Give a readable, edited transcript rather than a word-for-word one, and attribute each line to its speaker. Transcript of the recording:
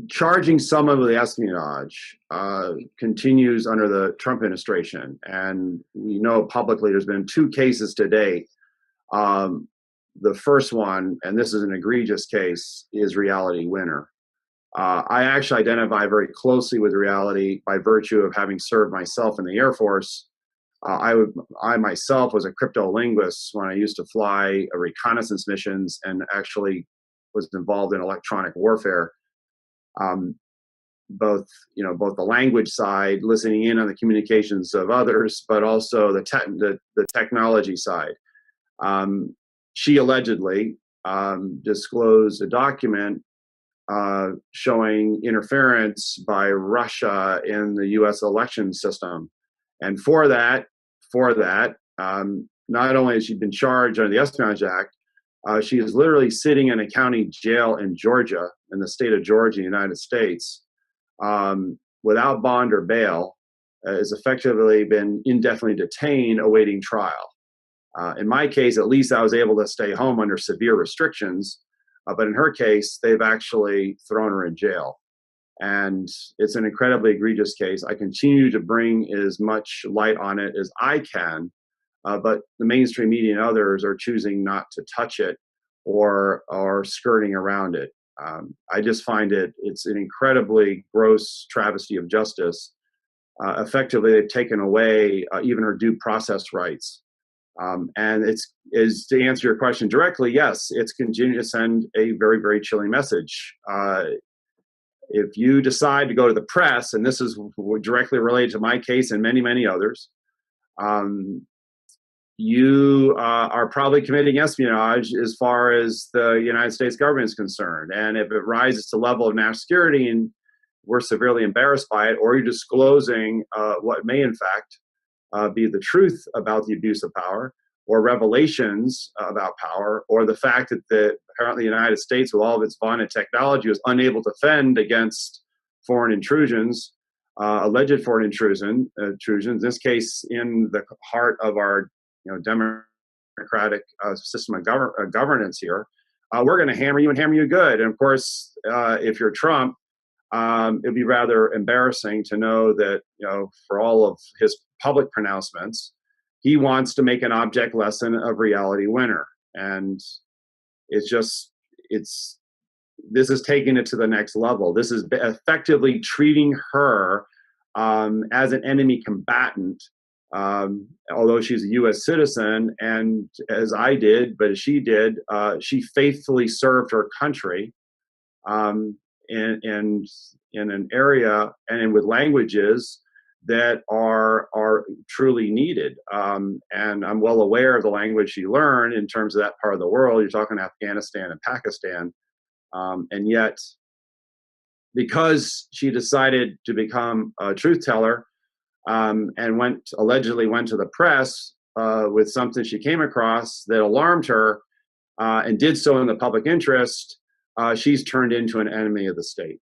Speaker 1: charging someone with espionage continues under the Trump administration. And we know publicly there's been two cases to date. The first one, and this is an egregious case, is Reality Winner. I actually identify very closely with Reality by virtue of having served myself in the Air Force. I myself was a cryptolinguist when I used to fly reconnaissance missions and actually was involved in electronic warfare. Both the language side, listening in on the communications of others, but also the technology side. She allegedly disclosed a document showing interference by Russia in the U.S. election system, and for that, not only has she been charged under the Espionage Act, she is literally sitting in a county jail in Georgia, in the state of Georgia, United States, without bond or bail, has effectively been indefinitely detained awaiting trial. In my case, at least I was able to stay home under severe restrictions, but in her case, they've actually thrown her in jail. And it's an incredibly egregious case. I continue to bring as much light on it as I can, but the mainstream media and others are choosing not to touch it or skirting around it. I just find it's an incredibly gross travesty of justice. Effectively, they've taken away even her due process rights. And is to answer your question directly, yes, it's continuing to send a very, very chilling message. If you decide to go to the press, and this is directly related to my case and many, many others, you are probably committing espionage as far as the United States government is concerned. And if it rises to the level of national security and we're severely embarrassed by it, or you're disclosing what may in fact be the truth about the abuse of power, or revelations about power, or the fact that apparently the United States, with all of its vaunted technology, was unable to fend against foreign intrusions, alleged foreign intrusions, in this case in the heart of our democratic system of governance here, we're going to hammer you and hammer you good. And of course, if you're Trump, it'd be rather embarrassing to know that, for all of his public pronouncements, he wants to make an object lesson of Reality Winner. And this is taking it to the next level. This is effectively treating her as an enemy combatant, although she's a U.S. citizen, and as I did, but as she did, she faithfully served her country in an area and with languages that are truly needed. And I'm well aware of the language she learned in terms of that part of the world. You're talking Afghanistan and Pakistan. And yet, because she decided to become a truth teller and allegedly went to the press with something she came across that alarmed her and did so in the public interest, she's turned into an enemy of the state.